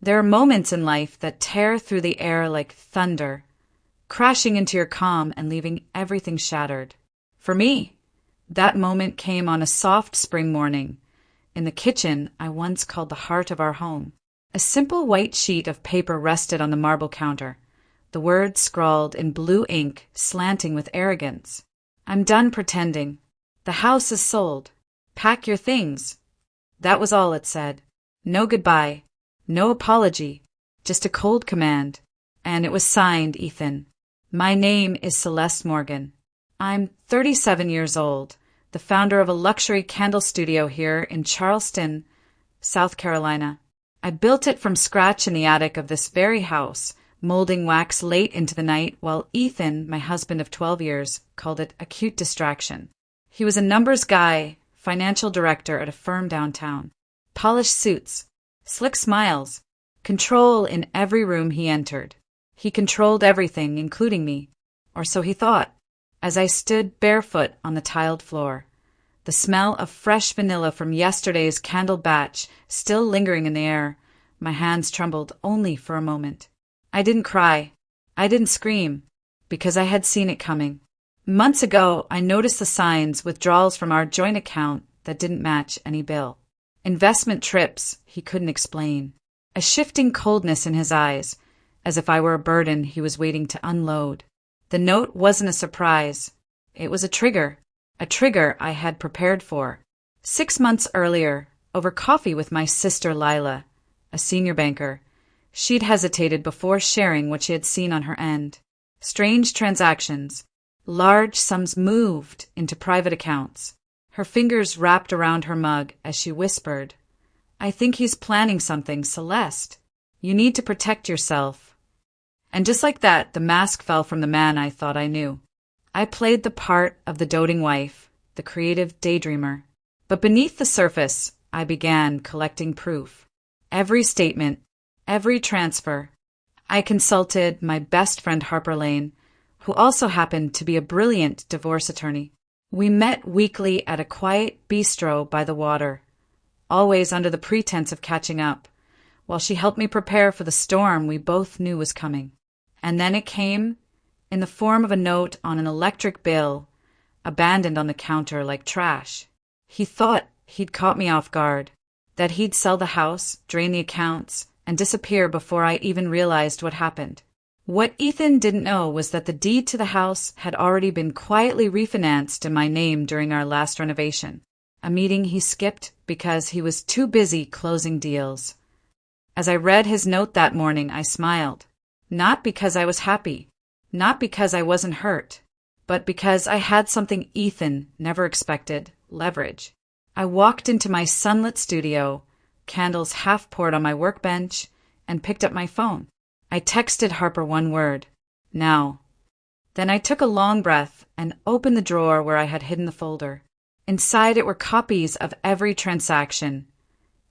There are moments in life that tear through the air like thunder, crashing into your calm and leaving everything shattered. For me, that moment came on a soft spring morning, in the kitchen I once called the heart of our home. A simple white sheet of paper rested on the marble counter, the words scrawled in blue ink, slanting with arrogance. "I'm done pretending. The house is sold. Pack your things." That was all it said. No goodbye, no apology, just a cold command. And it was signed Ethan. My name is Celeste Morgan. I'm 37 years old, the founder of a luxury candle studio here in Charleston, South Carolina. I built it from scratch in the attic of this very house, molding wax late into the night, while Ethan, my husband of 12 years, called it a cute distraction. He was a numbers guy, financial director at a firm downtown. Polished suits, slick smiles, control in every room he entered. He controlled everything, including me, or so he thought, as I stood barefoot on the tiled floor, the smell of fresh vanilla from yesterday's candle batch still lingering in the air. My hands trembled only for a moment. I didn't cry. I didn't scream, because I had seen it coming. Months ago, I noticed the signs, withdrawals from our joint account that didn't match any bill. Investment trips he couldn't explain. A shifting coldness in his eyes, as if I were a burden he was waiting to unload. The note wasn't a surprise. It was a trigger I had prepared for. 6 months earlier, over coffee with my sister Lila, a senior banker, she'd hesitated before sharing what she had seen on her end. Strange transactions, large sums moved into private accounts. Her fingers wrapped around her mug as she whispered, "I think he's planning something, Celeste. You need to protect yourself." And just like that, the mask fell from the man I thought I knew. I played the part of the doting wife, the creative daydreamer. But beneath the surface, I began collecting proof. Every statement, every transfer. I consulted my best friend Harper Lane, who also happened to be a brilliant divorce attorney. We met weekly at a quiet bistro by the water, always under the pretense of catching up, while she helped me prepare for the storm we both knew was coming. And then it came, in the form of a note on an electric bill, abandoned on the counter like trash. He thought he'd caught me off guard, that he'd sell the house, drain the accounts, and disappear before I even realized what happened. What Ethan didn't know was that the deed to the house had already been quietly refinanced in my name during our last renovation, a meeting he skipped because he was too busy closing deals. As I read his note that morning, I smiled, not because I was happy, not because I wasn't hurt, but because I had something Ethan never expected: leverage. I walked into my sunlit studio, candles half poured on my workbench, and picked up my phone. I texted Harper one word: "Now." Then I took a long breath and opened the drawer where I had hidden the folder. Inside it were copies of every transaction,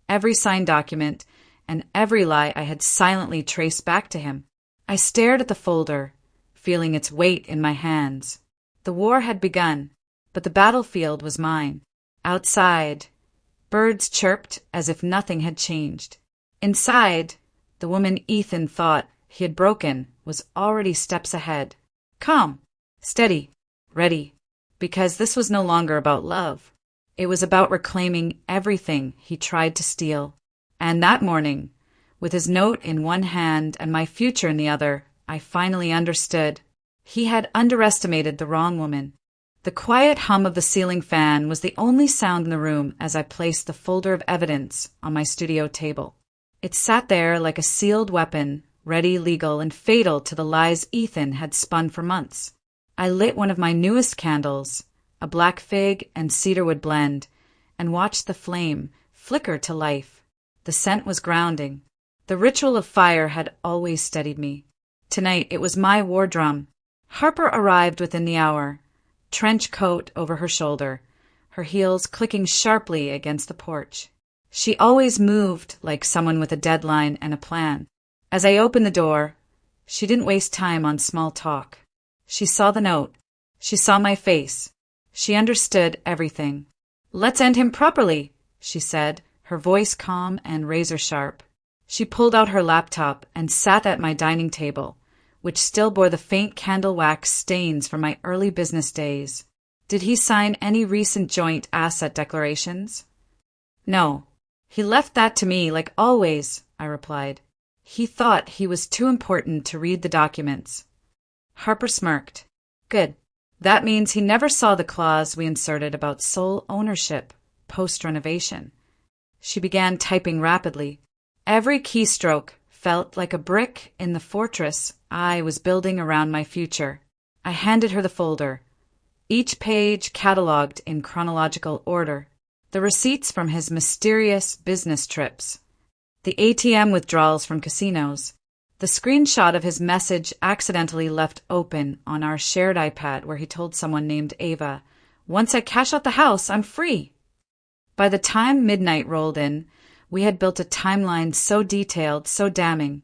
every signed document, and every lie I had silently traced back to him. I stared at the folder, feeling its weight in my hands. The war had begun, but the battlefield was mine. Outside, birds chirped as if nothing had changed. Inside, the woman Ethan thought he had broken was already steps ahead. Calm, steady, ready, because this was no longer about love. It was about reclaiming everything he tried to steal. And that morning, with his note in one hand and my future in the other, I finally understood. He had underestimated the wrong woman. The quiet hum of the ceiling fan was the only sound in the room as I placed the folder of evidence on my studio table. It sat there like a sealed weapon, ready, legal, and fatal to the lies Ethan had spun for months. I lit one of my newest candles, a black fig and cedarwood blend, and watched the flame flicker to life. The scent was grounding. The ritual of fire had always steadied me. Tonight it was my war drum. Harper arrived within the hour, trench coat over her shoulder, her heels clicking sharply against the porch. She always moved like someone with a deadline and a plan. As I opened the door, she didn't waste time on small talk. She saw the note. She saw my face. She understood everything. "Let's end him properly," she said, her voice calm and razor-sharp. She pulled out her laptop and sat at my dining table, which still bore the faint candle wax stains from my early business days. Did he sign any recent joint asset declarations? No. He left that to me, like always, I replied. He thought he was too important to read the documents. Harper smirked. Good. That means he never saw the clause we inserted about sole ownership post-renovation. She began typing rapidly. Every keystroke felt like a brick in the fortress I was building around my future. I handed her the folder, each page catalogued in chronological order. The receipts from his mysterious business trips, the ATM withdrawals from casinos, the screenshot of his message accidentally left open on our shared iPad where he told someone named Ava, "Once I cash out the house, I'm free." By the time midnight rolled in, we had built a timeline so detailed, so damning,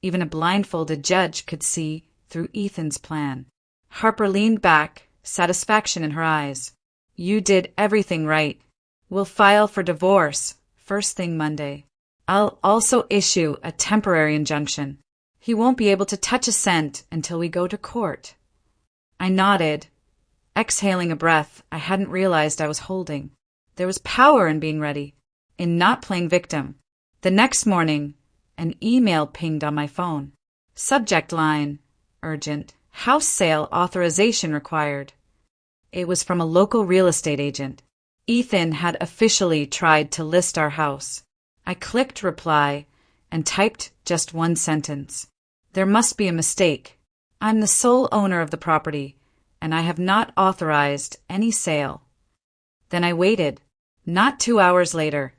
even a blindfolded judge could see through Ethan's plan. Harper leaned back, satisfaction in her eyes. You did everything right. We'll file for divorce first thing Monday. I'll also issue a temporary injunction. He won't be able to touch a cent until we go to court. I nodded, exhaling a breath I hadn't realized I was holding. There was power in being ready, in not playing victim. The next morning, an email pinged on my phone. Subject line, urgent, house sale authorization required. It was from a local real estate agent. Ethan had officially tried to list our house. I clicked reply and typed just one sentence. There must be a mistake. I'm the sole owner of the property, and I have not authorized any sale. Then I waited. Not 2 hours later,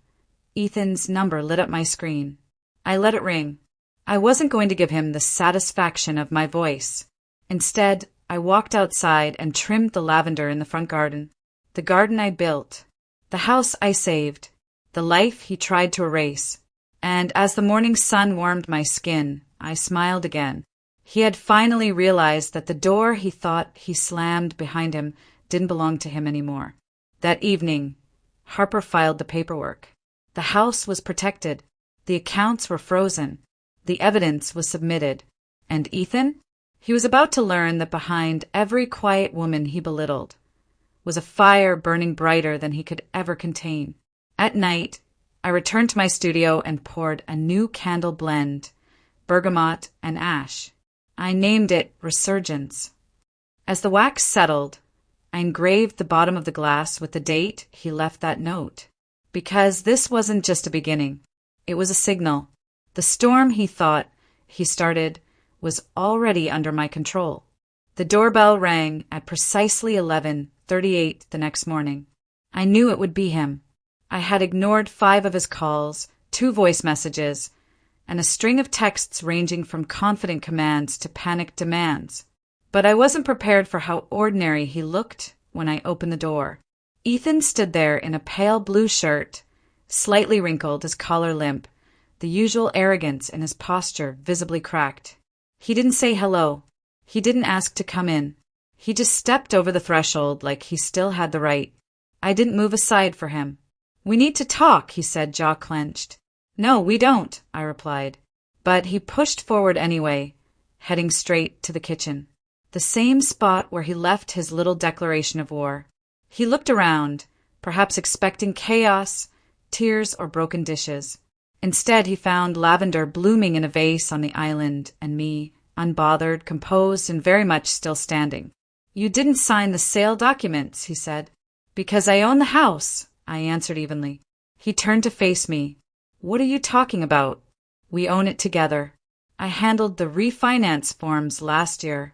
Ethan's number lit up my screen. I let it ring. I wasn't going to give him the satisfaction of my voice. Instead, I walked outside and trimmed the lavender in the front garden. The garden I built. The house I saved. The life he tried to erase. And as the morning sun warmed my skin, I smiled again. He had finally realized that the door he thought he slammed behind him didn't belong to him anymore. That evening, Harper filed the paperwork. The house was protected. The accounts were frozen. The evidence was submitted. And Ethan? He was about to learn that behind every quiet woman he belittled was a fire burning brighter than he could ever contain. At night, I returned to my studio and poured a new candle blend, bergamot and ash. I named it Resurgence. As the wax settled, I engraved the bottom of the glass with the date he left that note. Because this wasn't just a beginning. It was a signal. The storm he thought he started was already under my control. The doorbell rang at precisely 11:38 the next morning. I knew it would be him. I had ignored 5 of his calls, 2 voice messages, and a string of texts ranging from confident commands to panicked demands. But I wasn't prepared for how ordinary he looked when I opened the door. Ethan stood there in a pale blue shirt, slightly wrinkled, his collar limp, the usual arrogance in his posture visibly cracked. He didn't say hello. He didn't ask to come in. He just stepped over the threshold like he still had the right. I didn't move aside for him. "We need to talk," he said, jaw clenched. "No, we don't," I replied. But he pushed forward anyway, heading straight to the kitchen. The same spot where he left his little declaration of war. He looked around, perhaps expecting chaos, tears, or broken dishes. Instead, he found lavender blooming in a vase on the island, and me, unbothered, composed, and very much still standing. "You didn't sign the sale documents," he said. "Because I own the house," I answered evenly. He turned to face me. "What are you talking about? We own it together. I handled the refinance forms last year."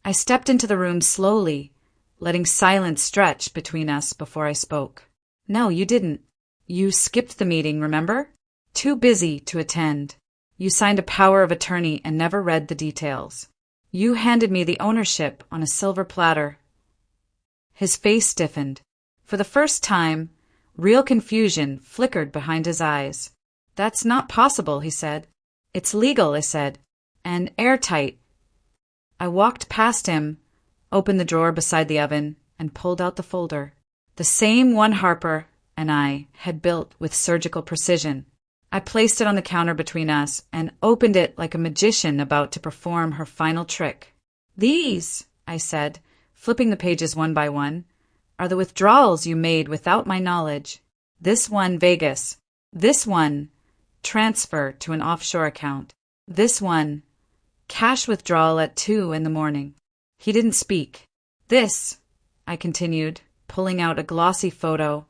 I stepped into the room slowly, letting silence stretch between us before I spoke. "No, you didn't. You skipped the meeting, remember? Too busy to attend. You signed a power of attorney and never read the details. You handed me the ownership on a silver platter." His face stiffened. For the first time, real confusion flickered behind his eyes. "That's not possible," he said. "It's legal," I said, "and airtight." I walked past him, opened the drawer beside the oven, and pulled out the folder. The same one Harper and I had built with surgical precision. I placed it on the counter between us and opened it like a magician about to perform her final trick. "These," I said, flipping the pages one by one, "are the withdrawals you made without my knowledge. This one, Vegas. This one, transfer to an offshore account. This one, cash withdrawal at 2 in the morning." He didn't speak. "This," I continued, pulling out a glossy photo,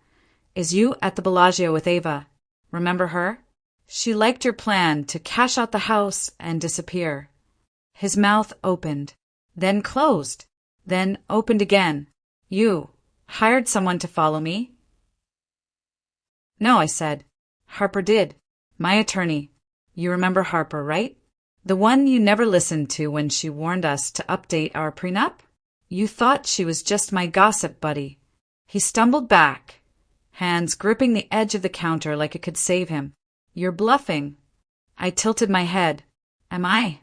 "is you at the Bellagio with Ava. Remember her? She liked your plan to cash out the house and disappear." His mouth opened, then closed, then opened again. "You hired someone to follow me?" "No," I said. "Harper did. My attorney. You remember Harper, right? The one you never listened to when she warned us to update our prenup? You thought she was just my gossip buddy." He stumbled back, hands gripping the edge of the counter like it could save him. "You're bluffing." I tilted my head. "Am I?"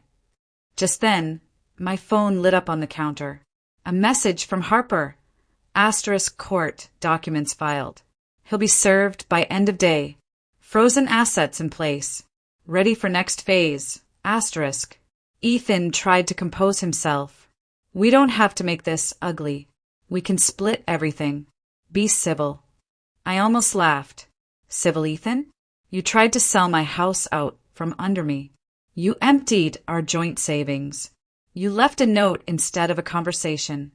Just then, my phone lit up on the counter. A message from Harper. * court, documents filed. He'll be served by end of day. Frozen assets in place. Ready for next phase. * Ethan tried to compose himself. "We don't have to make this ugly. We can split everything. Be civil." I almost laughed. "Civil, Ethan? You tried to sell my house out from under me. You emptied our joint savings. You left a note instead of a conversation."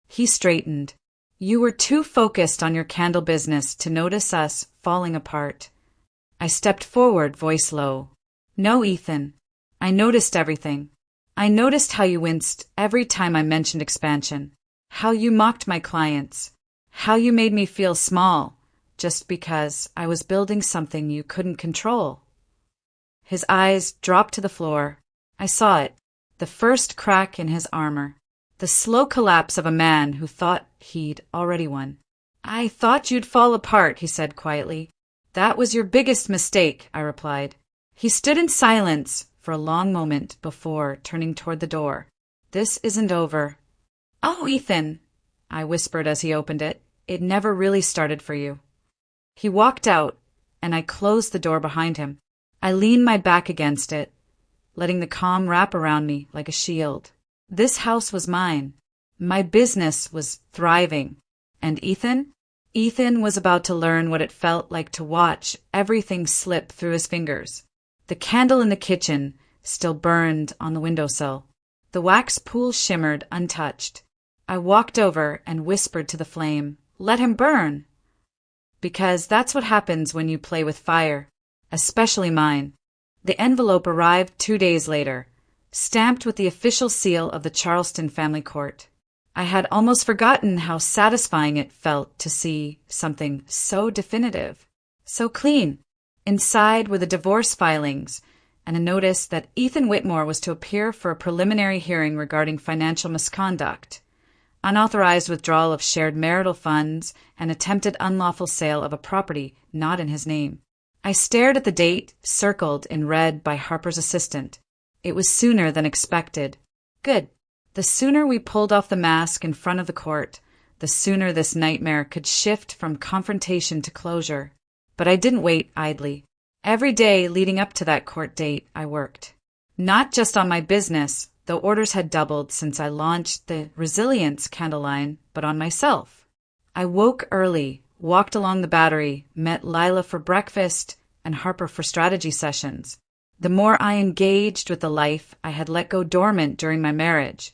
He straightened. "You were too focused on your candle business to notice us falling apart." I stepped forward, voice low. "No, Ethan. I noticed everything. I noticed how you winced every time I mentioned expansion. How you mocked my clients. How you made me feel small just because I was building something you couldn't control." His eyes dropped to the floor. I saw it. The first crack in his armor. The slow collapse of a man who thought he'd already won. "I thought you'd fall apart," he said quietly. "That was your biggest mistake," I replied. He stood in silence for a long moment before turning toward the door. "This isn't over." "Oh, Ethan," I whispered as he opened it. "It never really started for you." He walked out, and I closed the door behind him. I leaned my back against it, letting the calm wrap around me like a shield. This house was mine. My business was thriving. And Ethan? Ethan was about to learn what it felt like to watch everything slip through his fingers. The candle in the kitchen still burned on the windowsill. The wax pool shimmered untouched. I walked over and whispered to the flame, "Let him burn." Because that's what happens when you play with fire, especially mine. The envelope arrived 2 days later, stamped with the official seal of the Charleston family court. I had almost forgotten how satisfying it felt to see something so definitive, so clean. Inside were the divorce filings and a notice that Ethan Whitmore was to appear for a preliminary hearing regarding financial misconduct, unauthorized withdrawal of shared marital funds, and attempted unlawful sale of a property not in his name. I stared at the date, circled in red by Harper's assistant. It was sooner than expected. Good. The sooner we pulled off the mask in front of the court, the sooner this nightmare could shift from confrontation to closure. But I didn't wait idly. Every day leading up to that court date, I worked. Not just on my business, though orders had doubled since I launched the Resilience candle line, but on myself. I woke early, walked along the Battery, met Lila for breakfast and Harper for strategy sessions. The more I engaged with the life I had let go dormant during my marriage,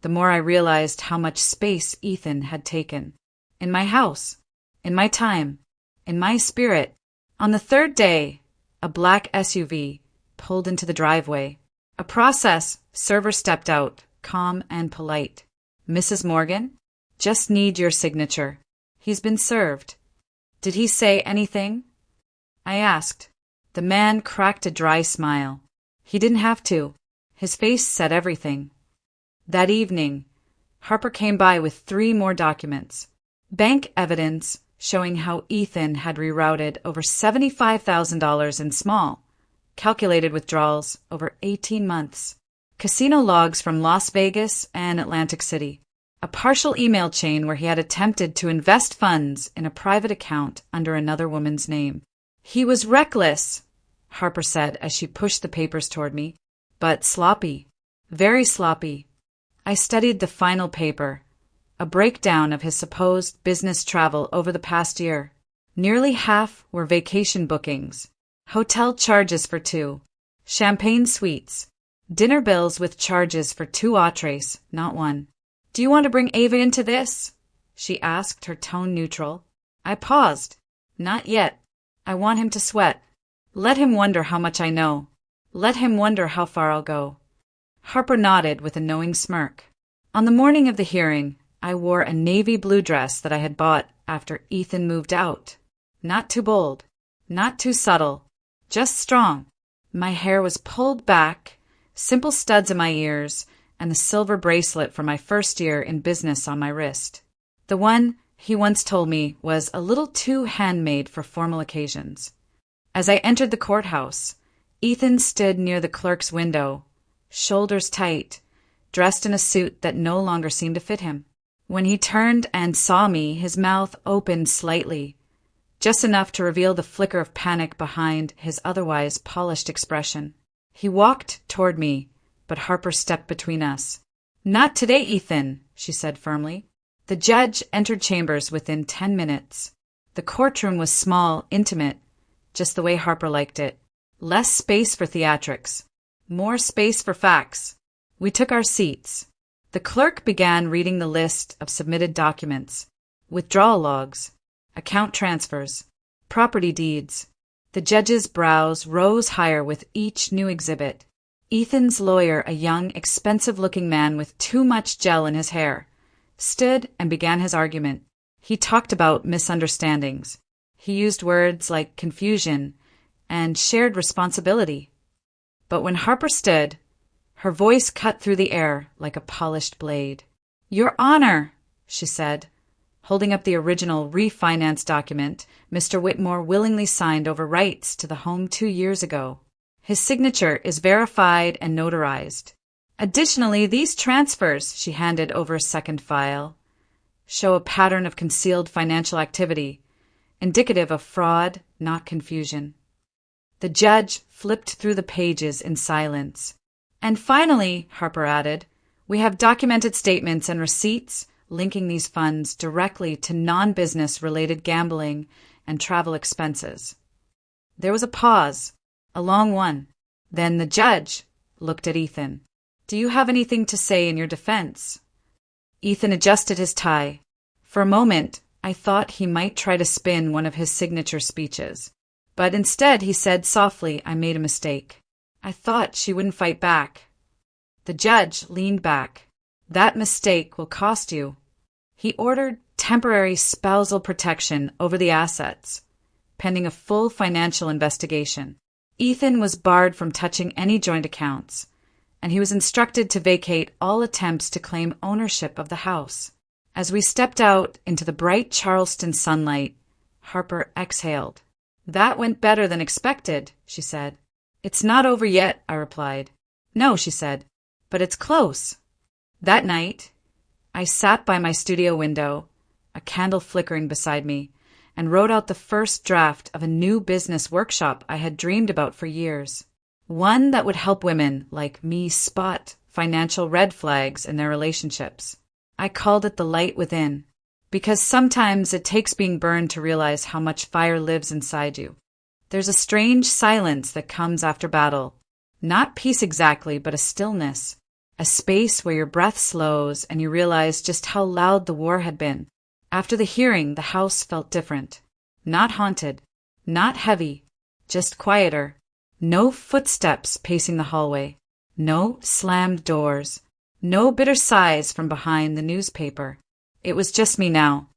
the more I realized how much space Ethan had taken. In my house, in my time, in my spirit. On the third day, a black SUV pulled into the driveway. A process server stepped out, calm and polite. "Mrs. Morgan, just need your signature. He's been served." "Did he say anything?" I asked. The man cracked a dry smile. He didn't have to. His face said everything. That evening, Harper came by with 3 more documents. Bank evidence showing how Ethan had rerouted over $75,000 in small, calculated withdrawals over 18 months. Casino logs from Las Vegas and Atlantic City. A partial email chain where he had attempted to invest funds in a private account under another woman's name. He was reckless, Harper said as she pushed the papers toward me. But sloppy. Very sloppy. I studied the final paper, a breakdown of his supposed business travel over the past year. Nearly half were vacation bookings, hotel charges for 2, champagne suites, dinner bills with charges for 2 entrees, not 1. "Do you want to bring Ava into this?" she asked, her tone neutral. I paused. "Not yet. I want him to sweat. Let him wonder how much I know. Let him wonder how far I'll go." Harper nodded with a knowing smirk. On the morning of the hearing, I wore a navy blue dress that I had bought after Ethan moved out. Not too bold, not too subtle, just strong. My hair was pulled back, simple studs in my ears, and the silver bracelet from my first year in business on my wrist. The one, he once told me, was a little too handmade for formal occasions. As I entered the courthouse, Ethan stood near the clerk's window, shoulders tight, dressed in a suit that no longer seemed to fit him. When he turned and saw me, his mouth opened slightly, just enough to reveal the flicker of panic behind his otherwise polished expression. He walked toward me, but Harper stepped between us. "Not today, Ethan," she said firmly. The judge entered chambers within 10 minutes. The courtroom was small, intimate, just the way Harper liked it. Less space for theatrics, more space for facts. We took our seats. The clerk began reading the list of submitted documents, withdrawal logs, account transfers, property deeds. The judge's brows rose higher with each new exhibit. Ethan's lawyer, a young, expensive-looking man with too much gel in his hair, stood and began his argument. He talked about misunderstandings. He used words like confusion and shared responsibility. But when Harper stood, her voice cut through the air like a polished blade. "Your Honor," she said, holding up the original refinance document Mr. Whitmore willingly signed over rights to the home 2 years ago. His signature is verified and notarized. Additionally, these transfers, she handed over a second file, show a pattern of concealed financial activity, indicative of fraud, not confusion. The judge flipped through the pages in silence. "And finally," Harper added, "we have documented statements and receipts linking these funds directly to non-business related gambling and travel expenses." There was a pause, a long one. Then the judge looked at Ethan. "Do you have anything to say in your defense?" Ethan adjusted his tie. For a moment, I thought he might try to spin one of his signature speeches. But instead he said softly, "I made a mistake. I thought she wouldn't fight back." The judge leaned back. "That mistake will cost you." He ordered temporary spousal protection over the assets, pending a full financial investigation. Ethan was barred from touching any joint accounts, and he was instructed to vacate all attempts to claim ownership of the house. As we stepped out into the bright Charleston sunlight, Harper exhaled. "That went better than expected," she said. "It's not over yet," I replied. "No," she said, "but it's close." That night, I sat by my studio window, a candle flickering beside me, and wrote out the first draft of a new business workshop I had dreamed about for years. One that would help women like me spot financial red flags in their relationships. I called it The Light Within, because sometimes it takes being burned to realize how much fire lives inside you. There's a strange silence that comes after battle. Not peace exactly, but a stillness. A space where your breath slows and you realize just how loud the war had been. After the hearing, the house felt different. Not haunted, not heavy, just quieter. No footsteps pacing the hallway. No slammed doors. No bitter sighs from behind the newspaper. It was just me now,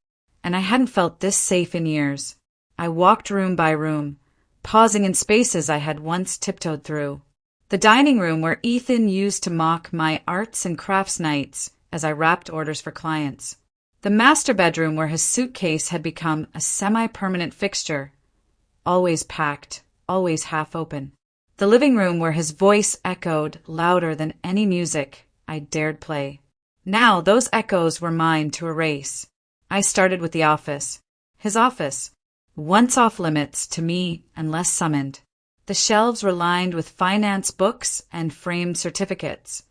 and I hadn't felt this safe in years. I walked room by room, pausing in spaces I had once tiptoed through. The dining room where Ethan used to mock my arts and crafts nights as I wrapped orders for clients. The master bedroom where his suitcase had become a semi-permanent fixture, always packed, always half open. The living room where his voice echoed louder than any music I dared play. Now those echoes were mine to erase. I started with the office. His office, once off limits to me unless summoned. The shelves were lined with finance books and framed certificates,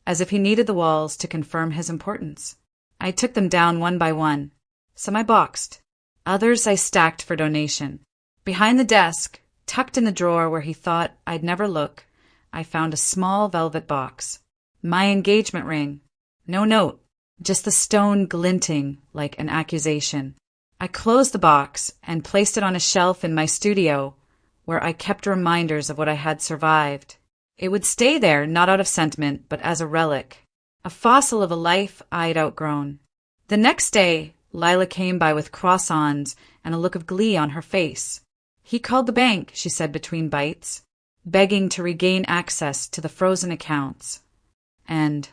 as if he needed the walls to confirm his importance. I took them down one by one. Some I boxed. Others I stacked for donation. Behind the desk, tucked in the drawer where he thought I'd never look, I found a small velvet box. My engagement ring. No note, just the stone glinting like an accusation. I closed the box and placed it on a shelf in my studio, where I kept reminders of what I had survived. It would stay there, not out of sentiment, but as a relic, a fossil of a life I'd outgrown. The next day, Lila came by with croissants and a look of glee on her face. He called the bank, she said between bites, begging to regain access to the frozen accounts. And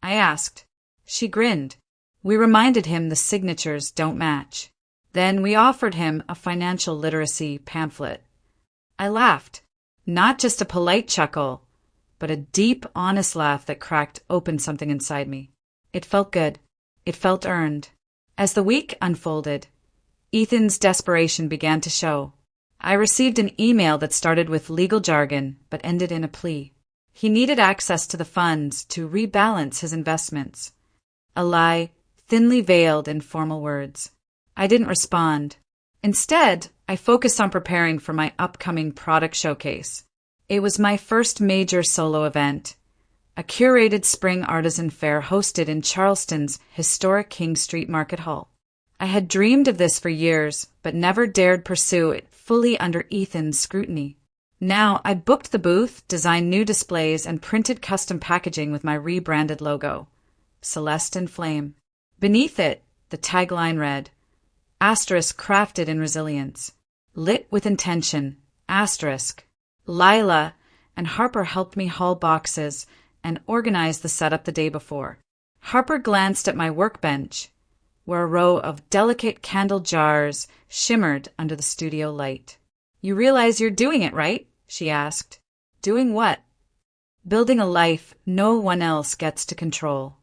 I asked. She grinned. We reminded him the signatures don't match. Then we offered him a financial literacy pamphlet. I laughed. Not just a polite chuckle, but a deep, honest laugh that cracked open something inside me. It felt good. It felt earned. As the week unfolded, Ethan's desperation began to show. I received an email that started with legal jargon but ended in a plea. He needed access to the funds to rebalance his investments. A lie thinly veiled in formal words. I didn't respond. Instead, I focused on preparing for my upcoming product showcase. It was my first major solo event, a curated spring artisan fair hosted in Charleston's historic King Street Market Hall. I had dreamed of this for years, but never dared pursue it fully under Ethan's scrutiny. Now I booked the booth, designed new displays, and printed custom packaging with my rebranded logo, Celeste in Flame. Beneath it, the tagline read, asterisk crafted in resilience, lit with intention, asterisk. Lila and Harper helped me haul boxes and organize the setup the day before. Harper glanced at my workbench, where a row of delicate candle jars shimmered under the studio light. You realize you're doing it, right? She asked. Doing what? Building a life no one else gets to control.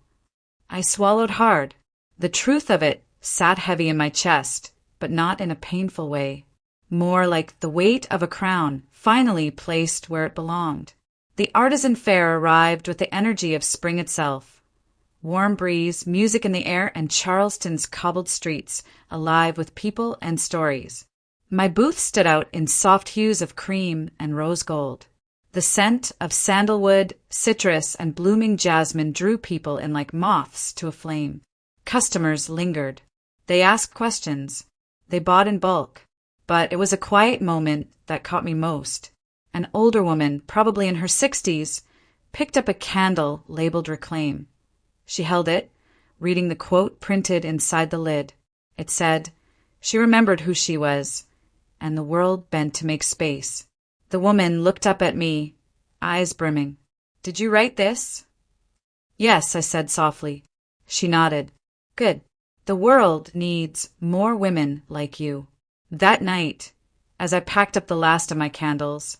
I swallowed hard. The truth of it sat heavy in my chest, but not in a painful way. More like the weight of a crown finally placed where it belonged. The artisan fair arrived with the energy of spring itself. Warm breeze, music in the air, and Charleston's cobbled streets alive with people and stories. My booth stood out in soft hues of cream and rose gold. The scent of sandalwood, citrus, and blooming jasmine drew people in like moths to a flame. Customers lingered. They asked questions. They bought in bulk. But it was a quiet moment that caught me most. An older woman, probably in her 60s, picked up a candle labeled Reclaim. She held it, reading the quote printed inside the lid. It said, she remembered who she was, and the world bent to make space. The woman looked up at me, eyes brimming. Did you write this? Yes, I said softly. She nodded. Good. The world needs more women like you. That night, as I packed up the last of my candles,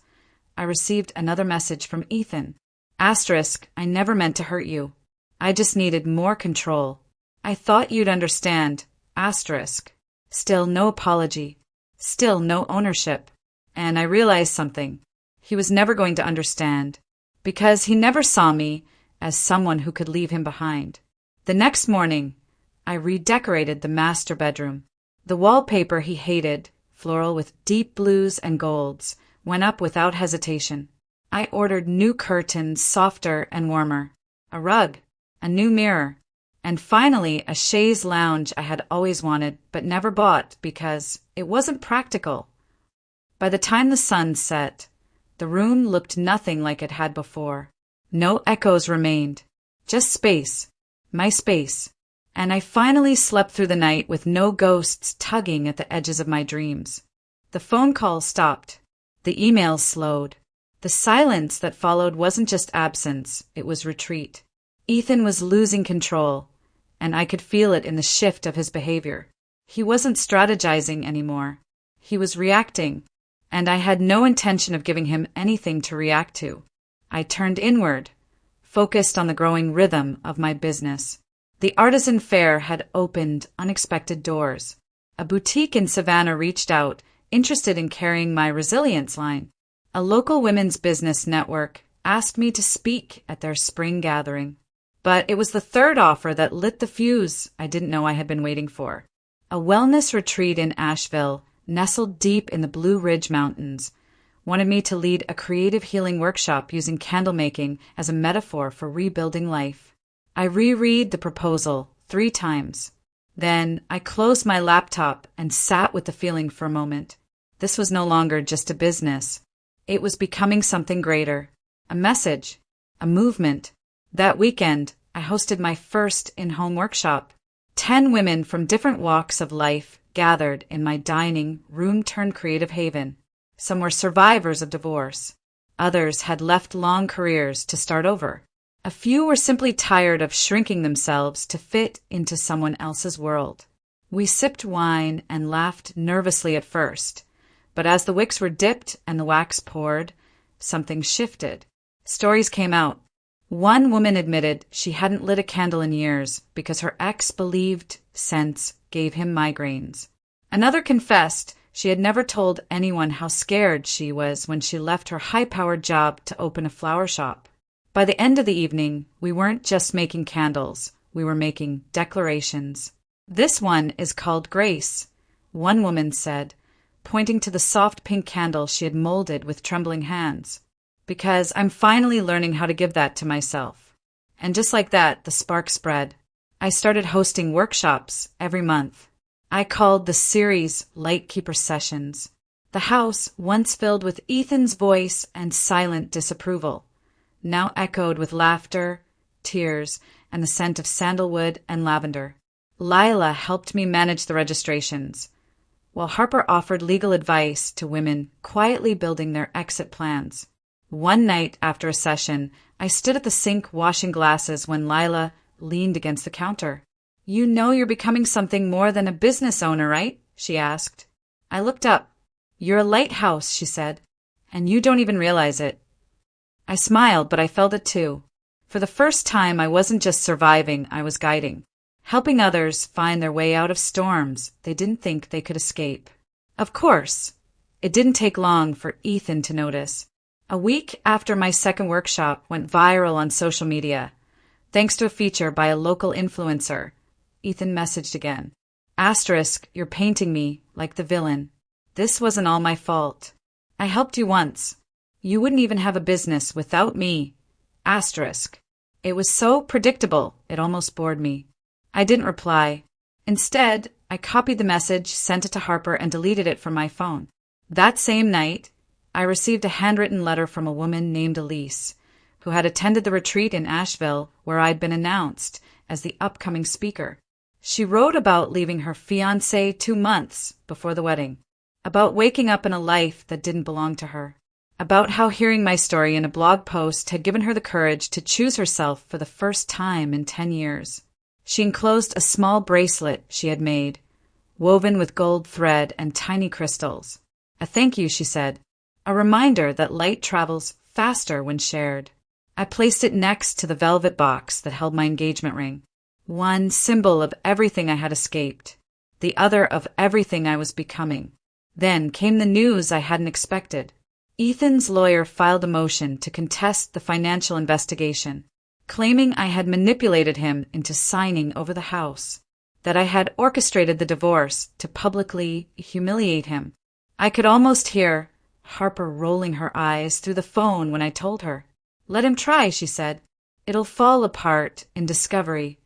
I received another message from Ethan. Asterisk, I never meant to hurt you. I just needed more control. I thought you'd understand. Asterisk. Still no apology. Still no ownership. And I realized something. He was never going to understand, because he never saw me as someone who could leave him behind. The next morning, I redecorated the master bedroom. The wallpaper he hated, floral with deep blues and golds, went up without hesitation. I ordered new curtains, softer and warmer, a rug, a new mirror, and finally a chaise lounge I had always wanted but never bought because it wasn't practical. By the time the sun set, the room looked nothing like it had before. No echoes remained, just space, my space. And I finally slept through the night with no ghosts tugging at the edges of my dreams. The phone calls stopped. The emails slowed. The silence that followed wasn't just absence, it was retreat. Ethan was losing control, and I could feel it in the shift of his behavior. He wasn't strategizing anymore. He was reacting, and I had no intention of giving him anything to react to. I turned inward, focused on the growing rhythm of my business. The artisan fair had opened unexpected doors. A boutique in Savannah reached out, interested in carrying my resilience line. A local women's business network asked me to speak at their spring gathering. But it was the third offer that lit the fuse I didn't know I had been waiting for. A wellness retreat in Asheville, nestled deep in the Blue Ridge Mountains, wanted me to lead a creative healing workshop using candle making as a metaphor for rebuilding life. I reread the proposal 3 times. Then I closed my laptop and sat with the feeling for a moment. This was no longer just a business. It was becoming something greater. A message. A movement. That weekend, I hosted my first in-home workshop. 10 women from different walks of life gathered in my dining, room-turned-creative haven. Some were survivors of divorce. Others had left long careers to start over. A few were simply tired of shrinking themselves to fit into someone else's world. We sipped wine and laughed nervously at first, but as the wicks were dipped and the wax poured, something shifted. Stories came out. One woman admitted she hadn't lit a candle in years because her ex believed scents gave him migraines. Another confessed she had never told anyone how scared she was when she left her high-powered job to open a flower shop. By the end of the evening, we weren't just making candles, we were making declarations. This one is called Grace, one woman said, pointing to the soft pink candle she had molded with trembling hands. Because I'm finally learning how to give that to myself. And just like that, the spark spread. I started hosting workshops every month. I called the series Lightkeeper Sessions. The house, once filled with Ethan's voice and silent disapproval, now echoed with laughter, tears, and the scent of sandalwood and lavender. Lila helped me manage the registrations, while Harper offered legal advice to women quietly building their exit plans. One night after a session, I stood at the sink washing glasses when Lila leaned against the counter. "You know you're becoming something more than a business owner, right?" she asked. I looked up. "You're a lighthouse," she said, "and you don't even realize it." I smiled, but I felt it too. For the first time, I wasn't just surviving, I was guiding, helping others find their way out of storms they didn't think they could escape. Of course, it didn't take long for Ethan to notice. A week after my second workshop went viral on social media, thanks to a feature by a local influencer, Ethan messaged again. "Asterisk, you're painting me like the villain. This wasn't all my fault. I helped you once. You wouldn't even have a business without me. Asterisk." It was so predictable, it almost bored me. I didn't reply. Instead, I copied the message, sent it to Harper, and deleted it from my phone. That same night, I received a handwritten letter from a woman named Elise, who had attended the retreat in Asheville where I'd been announced as the upcoming speaker. She wrote about leaving her fiancé 2 months before the wedding, about waking up in a life that didn't belong to her, about how hearing my story in a blog post had given her the courage to choose herself for the first time in 10 years. She enclosed a small bracelet she had made, woven with gold thread and tiny crystals. "A thank you," she said. A reminder that light travels faster when shared. I placed it next to the velvet box that held my engagement ring. One symbol of everything I had escaped, the other of everything I was becoming. Then came the news I hadn't expected. Ethan's lawyer filed a motion to contest the financial investigation, claiming I had manipulated him into signing over the house, that I had orchestrated the divorce to publicly humiliate him. I could almost hear Harper rolling her eyes through the phone when I told her. "Let him try," she said. "It'll fall apart in discovery."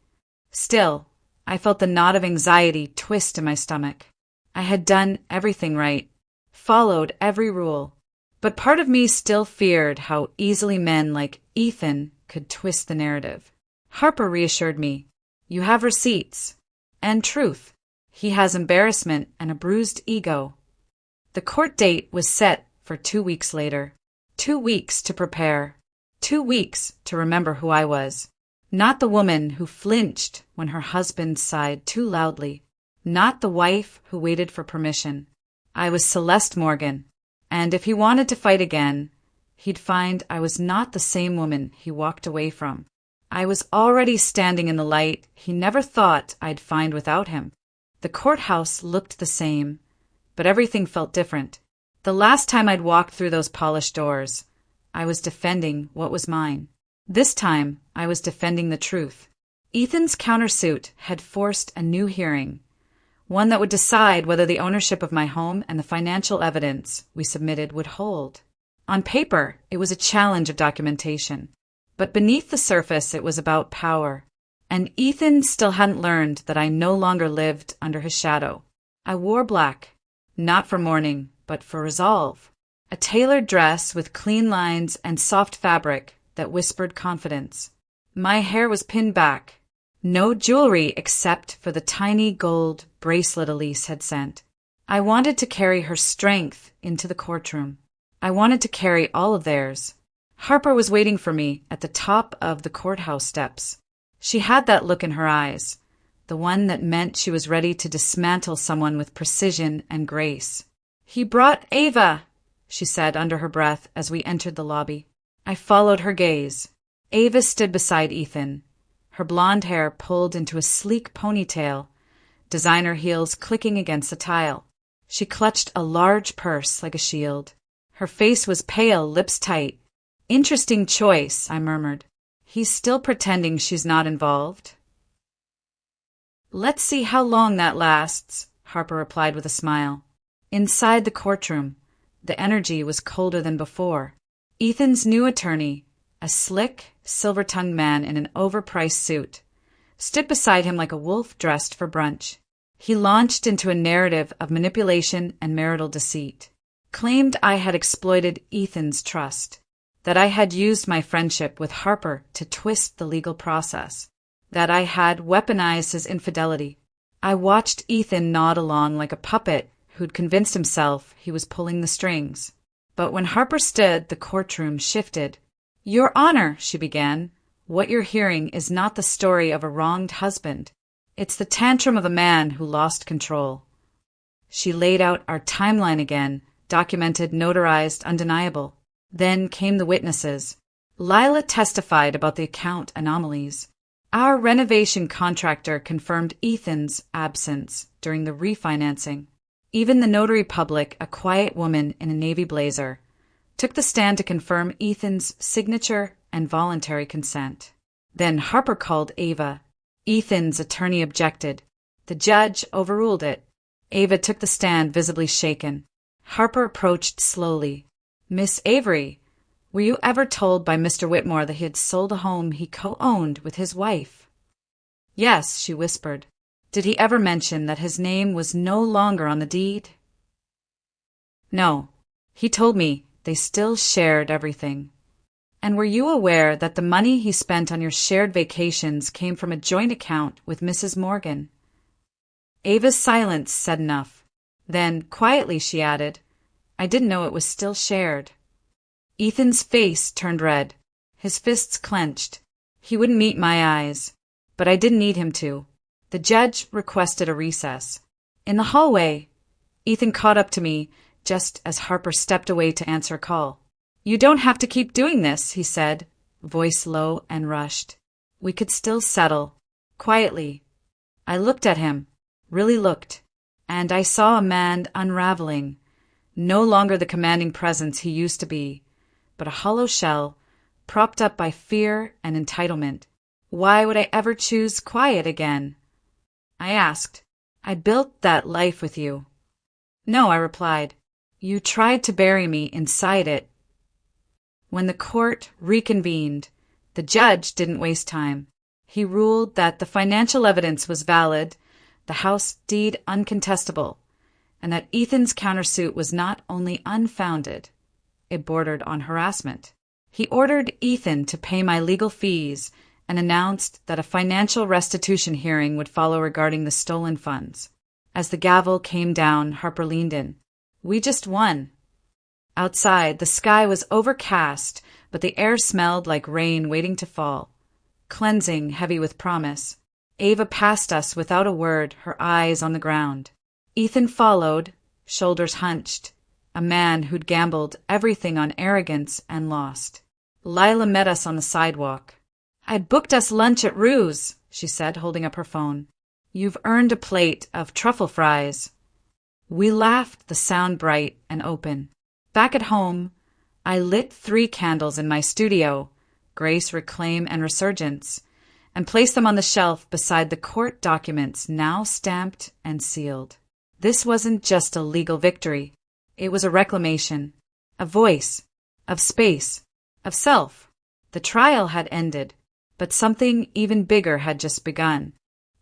Still, I felt the knot of anxiety twist in my stomach. I had done everything right, followed every rule, but part of me still feared how easily men like Ethan could twist the narrative. Harper reassured me. "You have receipts. And truth. He has embarrassment and a bruised ego." The court date was set for 2 weeks later. 2 weeks to prepare. 2 weeks to remember who I was. Not the woman who flinched when her husband sighed too loudly. Not the wife who waited for permission. I was Celeste Morgan, and if he wanted to fight again, he'd find I was not the same woman he walked away from. I was already standing in the light he never thought I'd find without him. The courthouse looked the same, but everything felt different. The last time I'd walked through those polished doors, I was defending what was mine. This time, I was defending the truth. Ethan's countersuit had forced a new hearing, one that would decide whether the ownership of my home and the financial evidence we submitted would hold. On paper, it was a challenge of documentation, but beneath the surface it was about power. And Ethan still hadn't learned that I no longer lived under his shadow. I wore black, not for mourning, but for resolve. A tailored dress with clean lines and soft fabric that whispered confidence. My hair was pinned back. No jewelry except for the tiny gold bracelet Elise had sent. I wanted to carry her strength into the courtroom. I wanted to carry all of theirs. Harper was waiting for me at the top of the courthouse steps. She had that look in her eyes, the one that meant she was ready to dismantle someone with precision and grace. "He brought Ava," she said under her breath as we entered the lobby. I followed her gaze. Ava stood beside Ethan, her blonde hair pulled into a sleek ponytail, designer heels clicking against the tile. She clutched a large purse like a shield. Her face was pale, lips tight. "Interesting choice," I murmured. "He's still pretending she's not involved." "Let's see how long that lasts," Harper replied with a smile. Inside the courtroom, the energy was colder than before. Ethan's new attorney, a slick, silver-tongued man in an overpriced suit, stood beside him like a wolf dressed for brunch. He launched into a narrative of manipulation and marital deceit, claimed I had exploited Ethan's trust, that I had used my friendship with Harper to twist the legal process, that I had weaponized his infidelity. I watched Ethan nod along like a puppet who'd convinced himself he was pulling the strings. But when Harper stood, the courtroom shifted. "Your Honor," she began, "what you're hearing is not the story of a wronged husband. It's the tantrum of a man who lost control." She laid out our timeline again, documented, notarized, undeniable. Then came the witnesses. Lila testified about the account anomalies. Our renovation contractor confirmed Ethan's absence during the refinancing. Even the notary public, a quiet woman in a navy blazer, took the stand to confirm Ethan's signature and voluntary consent. Then Harper called Ava. Ethan's attorney objected. The judge overruled it. Ava took the stand, visibly shaken. Harper approached slowly. "Miss Avery, were you ever told by Mr. Whitmore that he had sold a home he co-owned with his wife?" "Yes," she whispered. "Did he ever mention that his name was no longer on the deed?" "No. He told me they still shared everything." "And were you aware that the money he spent on your shared vacations came from a joint account with Mrs. Morgan?" Ava's silence said enough. Then, quietly, she added, "I didn't know it was still shared." Ethan's face turned red. His fists clenched. He wouldn't meet my eyes, but I didn't need him to. The judge requested a recess. In the hallway, Ethan caught up to me just as Harper stepped away to answer a call. "You don't have to keep doing this," he said, voice low and rushed. We could still settle. Quietly. I looked at him, really looked, and I saw a man unraveling, no longer the commanding presence he used to be, but a hollow shell, propped up by fear and entitlement. Why would I ever choose quiet again? I asked. "I built that life with you." "No," I replied. "You tried to bury me inside it." When the court reconvened, the judge didn't waste time. He ruled that the financial evidence was valid, the house deed uncontestable, and that Ethan's countersuit was not only unfounded, it bordered on harassment. He ordered Ethan to pay my legal fees and announced that a financial restitution hearing would follow regarding the stolen funds. As the gavel came down, Harper leaned in. "We just won." Outside, the sky was overcast, but the air smelled like rain waiting to fall, cleansing, heavy with promise. Ava passed us without a word, her eyes on the ground. Ethan followed, shoulders hunched, a man who'd gambled everything on arrogance and lost. Lila met us on the sidewalk. "I'd booked us lunch at Rue's," she said, holding up her phone. "You've earned a plate of truffle fries." We laughed, the sound bright and open. Back at home, I lit 3 candles in my studio, Grace, Reclaim, and Resurgence, and placed them on the shelf beside the court documents now stamped and sealed. This wasn't just a legal victory. It was a reclamation, a voice, of space, of self. The trial had ended, but something even bigger had just begun.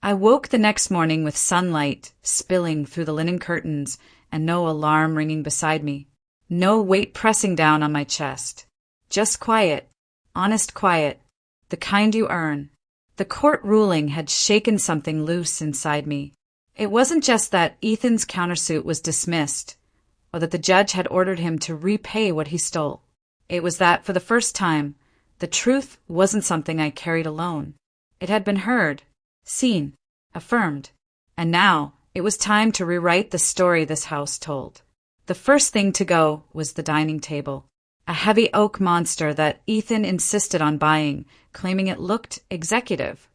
I woke the next morning with sunlight spilling through the linen curtains and no alarm ringing beside me. No weight pressing down on my chest. Just quiet, honest quiet, the kind you earn. The court ruling had shaken something loose inside me. It wasn't just that Ethan's countersuit was dismissed, or that the judge had ordered him to repay what he stole. It was that, for the first time, the truth wasn't something I carried alone. It had been heard, seen, affirmed, and now it was time to rewrite the story this house told. The first thing to go was the dining table, a heavy oak monster that Ethan insisted on buying, claiming it looked executive.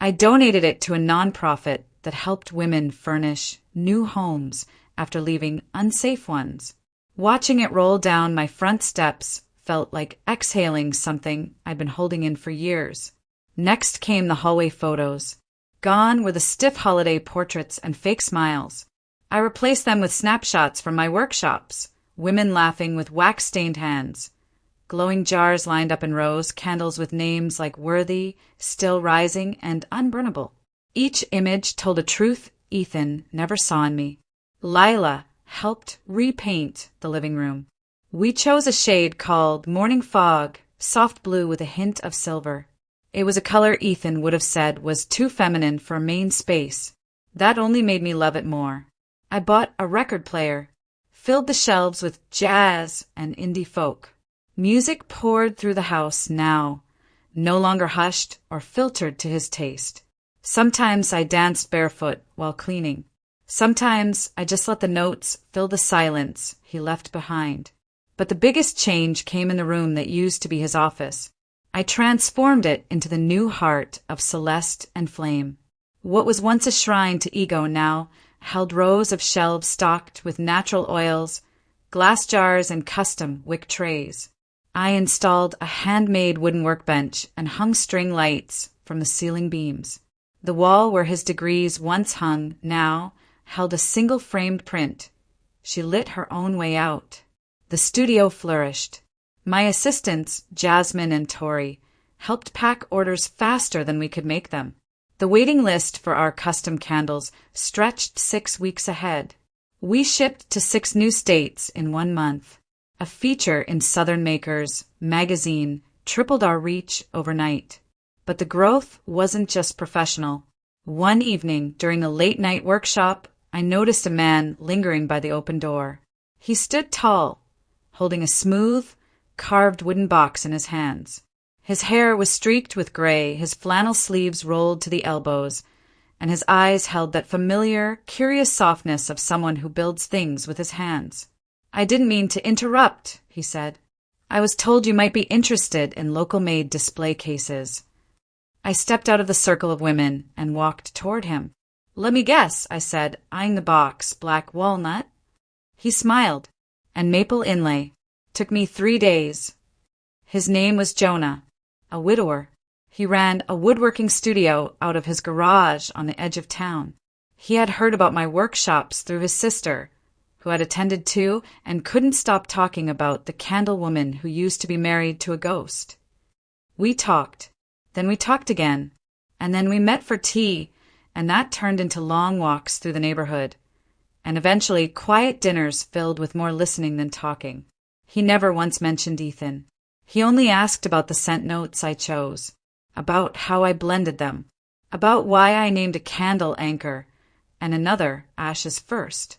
I donated it to a nonprofit that helped women furnish new homes after leaving unsafe ones. Watching it roll down my front steps felt like exhaling something I'd been holding in for years. Next came the hallway photos. Gone were the stiff holiday portraits and fake smiles. I replaced them with snapshots from my workshops, women laughing with wax-stained hands, glowing jars lined up in rows, candles with names like Worthy, Still Rising, and Unburnable. Each image told a truth Ethan never saw in me. Lila helped repaint the living room. We chose a shade called Morning Fog, soft blue with a hint of silver. It was a color Ethan would have said was too feminine for a main space. That only made me love it more. I bought a record player, filled the shelves with jazz and indie folk. Music poured through the house now, no longer hushed or filtered to his taste. Sometimes I danced barefoot while cleaning. Sometimes I just let the notes fill the silence he left behind. But the biggest change came in the room that used to be his office. I transformed it into the new heart of Celeste and Flame. What was once a shrine to ego now held rows of shelves stocked with natural oils, glass jars, and custom wick trays. I installed a handmade wooden workbench and hung string lights from the ceiling beams. The wall where his degrees once hung now held a single framed print. She lit her own way out. The studio flourished. My assistants, Jasmine and Tori, helped pack orders faster than we could make them. The waiting list for our custom candles stretched 6 weeks ahead. We shipped to 6 new states in 1 month. A feature in Southern Makers magazine tripled our reach overnight. But the growth wasn't just professional. One evening, during a late-night workshop, I noticed a man lingering by the open door. He stood tall, holding a smooth, carved wooden box in his hands. His hair was streaked with gray, his flannel sleeves rolled to the elbows, and his eyes held that familiar, curious softness of someone who builds things with his hands. "I didn't mean to interrupt," he said. "I was told you might be interested in local-made display cases." I stepped out of the circle of women and walked toward him. "Let me guess," I said, eyeing the box, "black walnut?" He smiled. "And maple inlay. Took me 3 days." His name was Jonah, a widower. He ran a woodworking studio out of his garage on the edge of town. He had heard about my workshops through his sister, who had attended 2 and couldn't stop talking about the candle woman who used to be married to a ghost. We talked. Then we talked again, and then we met for tea, and that turned into long walks through the neighborhood, and eventually quiet dinners filled with more listening than talking. He never once mentioned Ethan. He only asked about the scent notes I chose, about how I blended them, about why I named a candle Anchor and another Ashes First.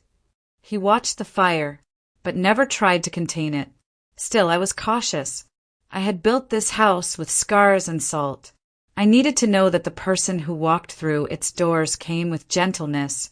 He watched the fire, but never tried to contain it. Still, I was cautious. I had built this house with scars and salt. I needed to know that the person who walked through its doors came with gentleness,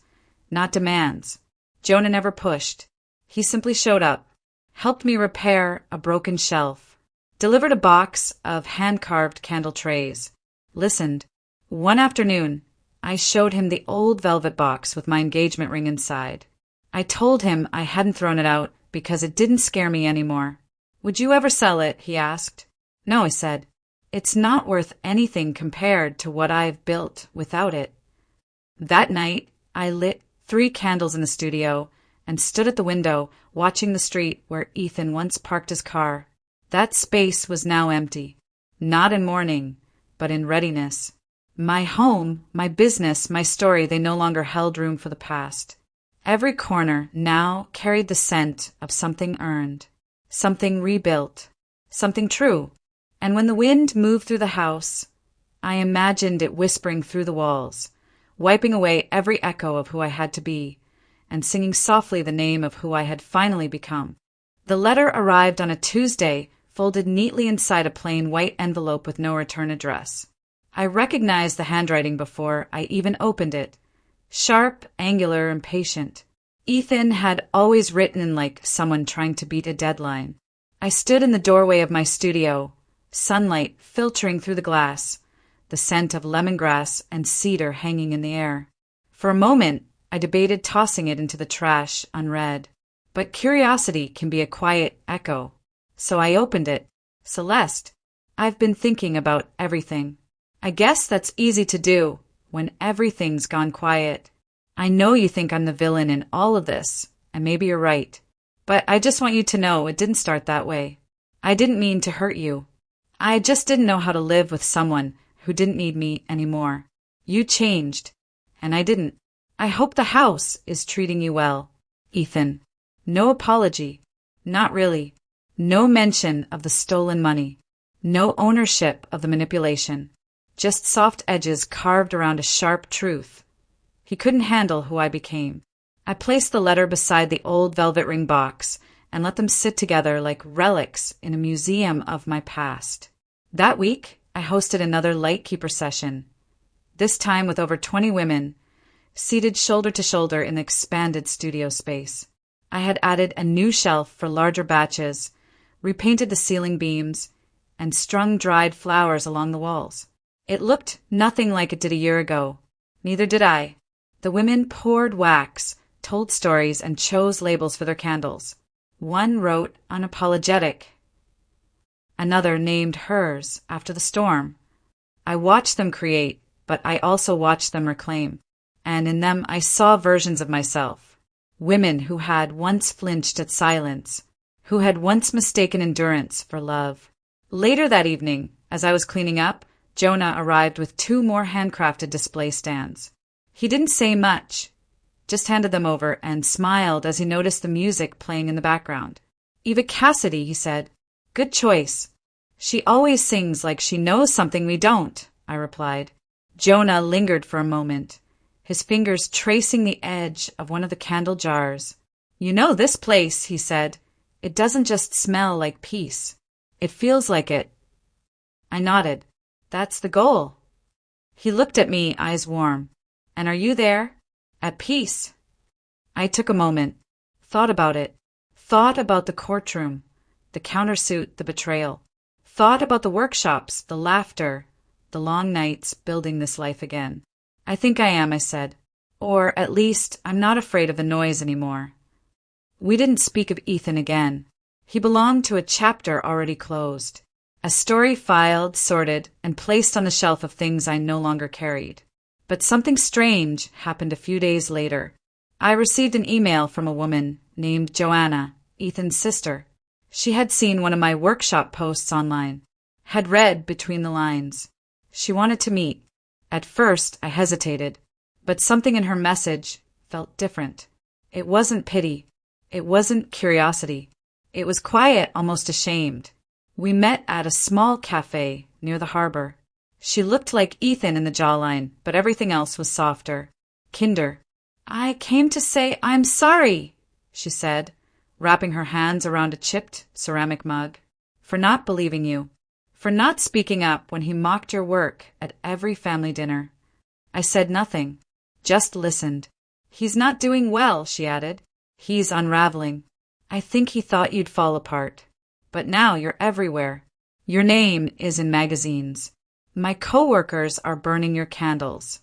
not demands. Jonah never pushed. He simply showed up, helped me repair a broken shelf, delivered a box of hand-carved candle trays, listened. One afternoon, I showed him the old velvet box with my engagement ring inside. I told him I hadn't thrown it out because it didn't scare me anymore. "Would you ever sell it?" he asked. "No," I said. "It's not worth anything compared to what I've built without it." That night, I lit 3 candles in the studio and stood at the window watching the street where Ethan once parked his car. That space was now empty, not in mourning, but in readiness. My home, my business, my story, they no longer held room for the past. Every corner now carried the scent of something earned, something rebuilt, something true. And when the wind moved through the house, I imagined it whispering through the walls, wiping away every echo of who I had to be, and singing softly the name of who I had finally become. The letter arrived on a Tuesday, folded neatly inside a plain white envelope with no return address. I recognized the handwriting before I even opened it. Sharp, angular, and patient. Ethan had always written like someone trying to beat a deadline. I stood in the doorway of my studio, sunlight filtering through the glass, the scent of lemongrass and cedar hanging in the air. For a moment, I debated tossing it into the trash unread. But curiosity can be a quiet echo. So I opened it. "Celeste, I've been thinking about everything. I guess that's easy to do when everything's gone quiet. I know you think I'm the villain in all of this, and maybe you're right. But I just want you to know it didn't start that way. I didn't mean to hurt you. I just didn't know how to live with someone who didn't need me anymore. You changed, and I didn't. I hope the house is treating you well, Ethan." No apology. Not really. No mention of the stolen money. No ownership of the manipulation. Just soft edges carved around a sharp truth. He couldn't handle who I became. I placed the letter beside the old velvet ring box and let them sit together like relics in a museum of my past. That week, I hosted another Lightkeeper session, this time with over 20 women, seated shoulder to shoulder in the expanded studio space. I had added a new shelf for larger batches, repainted the ceiling beams, and strung dried flowers along the walls. It looked nothing like it did a year ago. Neither did I. The women poured wax, told stories, and chose labels for their candles. One wrote unapologetic. Another named hers after the storm. I watched them create, but I also watched them reclaim. And in them I saw versions of myself. Women who had once flinched at silence, who had once mistaken endurance for love. Later that evening, as I was cleaning up, Jonah arrived with 2 more handcrafted display stands. He didn't say much, just handed them over and smiled as he noticed the music playing in the background. "Eva Cassidy," he said. "Good choice. She always sings like she knows something we don't," I replied. Jonah lingered for a moment, his fingers tracing the edge of one of the candle jars. "You know this place," he said. "It doesn't just smell like peace. It feels like it." I nodded. "That's the goal." He looked at me, eyes warm. "And are you there? At peace?" I took a moment, thought about it, thought about the courtroom, the countersuit, the betrayal, thought about the workshops, the laughter, the long nights building this life again. "I think I am," I said. "Or at least I'm not afraid of the noise anymore." We didn't speak of Ethan again. He belonged to a chapter already closed. A story filed, sorted, and placed on the shelf of things I no longer carried. But something strange happened a few days later. I received an email from a woman named Joanna, Ethan's sister. She had seen one of my workshop posts online, had read between the lines. She wanted to meet. At first, I hesitated, but something in her message felt different. It wasn't pity. It wasn't curiosity. It was quiet, almost ashamed. We met at a small cafe near the harbor. She looked like Ethan in the jawline, but everything else was softer, kinder. "I came to say I'm sorry," she said, wrapping her hands around a chipped ceramic mug, "for not believing you, for not speaking up when he mocked your work at every family dinner." I said nothing, just listened. "He's not doing well," she added. "He's unraveling. I think he thought you'd fall apart. But now you're everywhere. Your name is in magazines. My coworkers are burning your candles."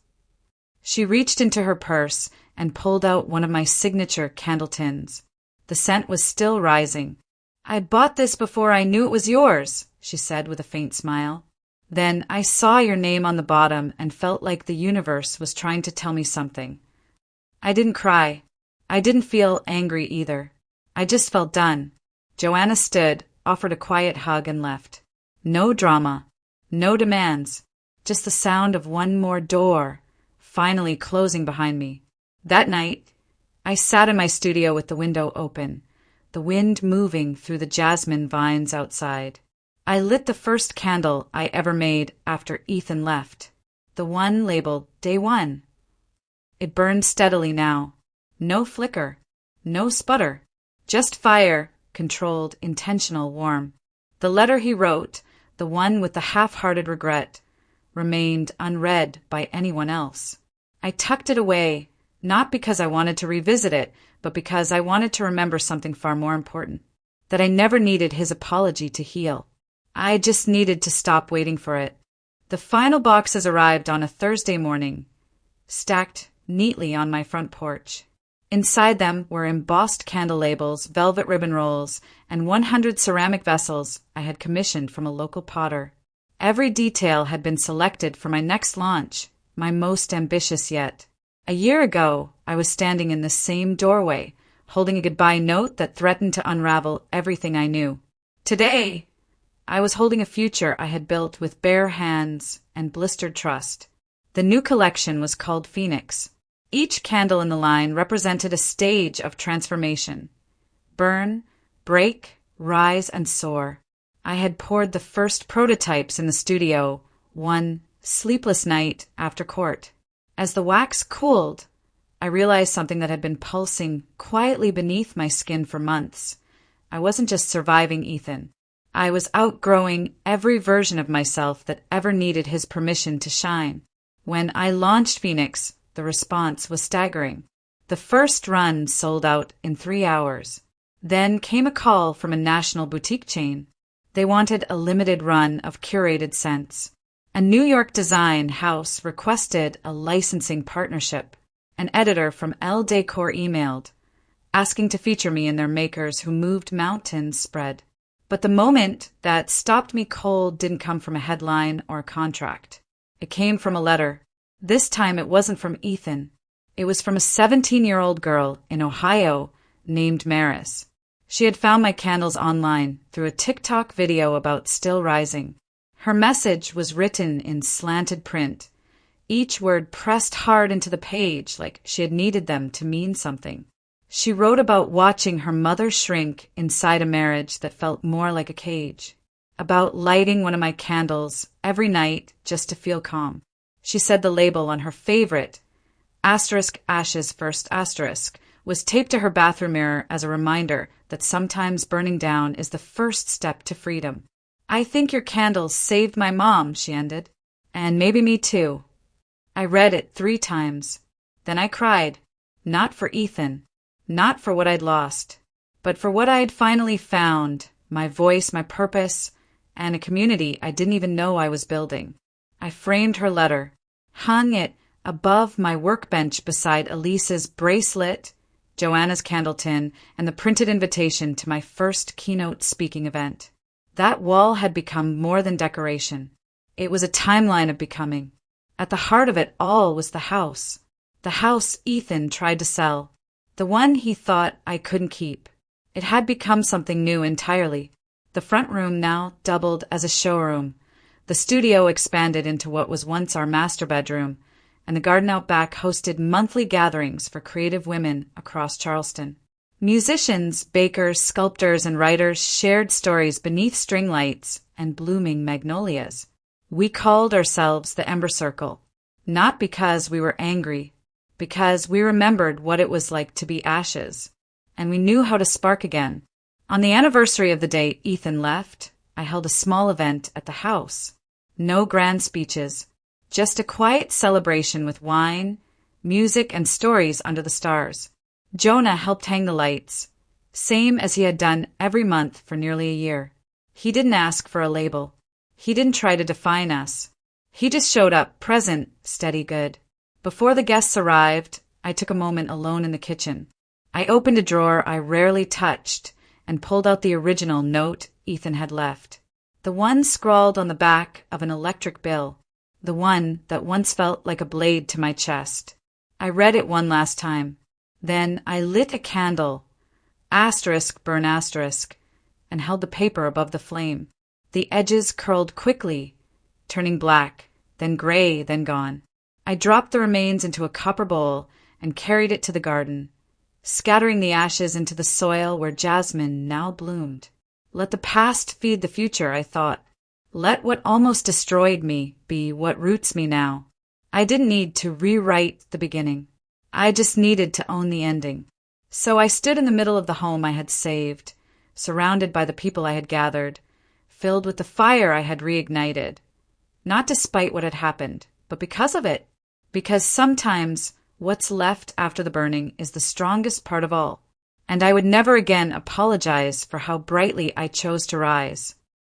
She reached into her purse and pulled out one of my signature candle tins. The The scent was still rising. "I bought this before I knew it was yours," she said with a faint smile. "Then I saw your name on the bottom and felt like the universe was trying to tell me something." I didn't cry. I didn't feel angry either. I just felt done. Joanna stood, offered a quiet hug, and left. No drama. No demands. Just the sound of one more door finally closing behind me. That night, I sat in my studio with the window open, the wind moving through the jasmine vines outside. I lit the first candle I ever made after Ethan left, the one labeled Day 1. It burned steadily now. No flicker, no sputter, just fire, controlled, intentional, warm. The letter he wrote, the one with the half-hearted regret, remained unread by anyone else. I tucked it away, not because I wanted to revisit it, but because I wanted to remember something far more important, that I never needed his apology to heal. I just needed to stop waiting for it. The final boxes arrived on a Thursday morning, stacked neatly on my front porch. Inside them were embossed candle labels, velvet ribbon rolls, and 100 ceramic vessels I had commissioned from a local potter. Every detail had been selected for my next launch, my most ambitious yet. A year ago, I was standing in the same doorway, holding a goodbye note that threatened to unravel everything I knew. Today, I was holding a future I had built with bare hands and blistered trust. The new collection was called Phoenix. Each candle in the line represented a stage of transformation. Burn, break, rise, and soar. I had poured the first prototypes in the studio, one sleepless night after court. As the wax cooled, I realized something that had been pulsing quietly beneath my skin for months. I wasn't just surviving Ethan. I was outgrowing every version of myself that ever needed his permission to shine. When I launched Phoenix, the response was staggering. The first run sold out in 3 hours. Then came a call from a national boutique chain. They wanted a limited run of curated scents. A New York design house requested a licensing partnership. An editor from Elle Decor emailed, asking to feature me in their Makers Who Moved Mountains spread. But the moment that stopped me cold didn't come from a headline or a contract. It came from a letter. This time it wasn't from Ethan. It was from a 17-year-old girl in Ohio named Maris. She had found my candles online through a TikTok video about still rising. Her message was written in slanted print, each word pressed hard into the page like she had needed them to mean something. She wrote about watching her mother shrink inside a marriage that felt more like a cage, about lighting one of my candles every night just to feel calm. She said the label on her favorite, *ashes first*, was taped to her bathroom mirror as a reminder that sometimes burning down is the first step to freedom. "I think your candles saved my mom," she ended. "And maybe me too." I read it 3 times. Then I cried. Not for Ethan. Not for what I'd lost. But for what I'd finally found. My voice, my purpose, and a community I didn't even know I was building. I framed her letter, hung it above my workbench beside Elise's bracelet, Joanna's candle tin, and the printed invitation to my first keynote speaking event. That wall had become more than decoration. It was a timeline of becoming. At the heart of it all was the house Ethan tried to sell, the one he thought I couldn't keep. It had become something new entirely. The front room now doubled as a showroom. The studio expanded into what was once our master bedroom, and the garden out back hosted monthly gatherings for creative women across Charleston. Musicians, bakers, sculptors, and writers shared stories beneath string lights and blooming magnolias. We called ourselves the Ember Circle, not because we were angry, because we remembered what it was like to be ashes, and we knew how to spark again. On the anniversary of the day Ethan left, I held a small event at the house. No grand speeches, just a quiet celebration with wine, music, and stories under the stars. Jonah helped hang the lights, same as he had done every month for nearly a year. He didn't ask for a label. He didn't try to define us. He just showed up, present, steady, good. Before the guests arrived, I took a moment alone in the kitchen. I opened a drawer I rarely touched and pulled out the original note Ethan had left. The one scrawled on the back of an electric bill. The one that once felt like a blade to my chest. I read it one last time. Then I lit a candle, burn asterisk, and held the paper above the flame. The edges curled quickly, turning black, then gray, then gone. I dropped the remains into a copper bowl and carried it to the garden, scattering the ashes into the soil where jasmine now bloomed. Let the past feed the future, I thought. Let what almost destroyed me be what roots me now. I didn't need to rewrite the beginning. I just needed to own the ending. So I stood in the middle of the home I had saved, surrounded by the people I had gathered, filled with the fire I had reignited. Not despite what had happened, but because of it. Because sometimes what's left after the burning is the strongest part of all. And I would never again apologize for how brightly I chose to rise.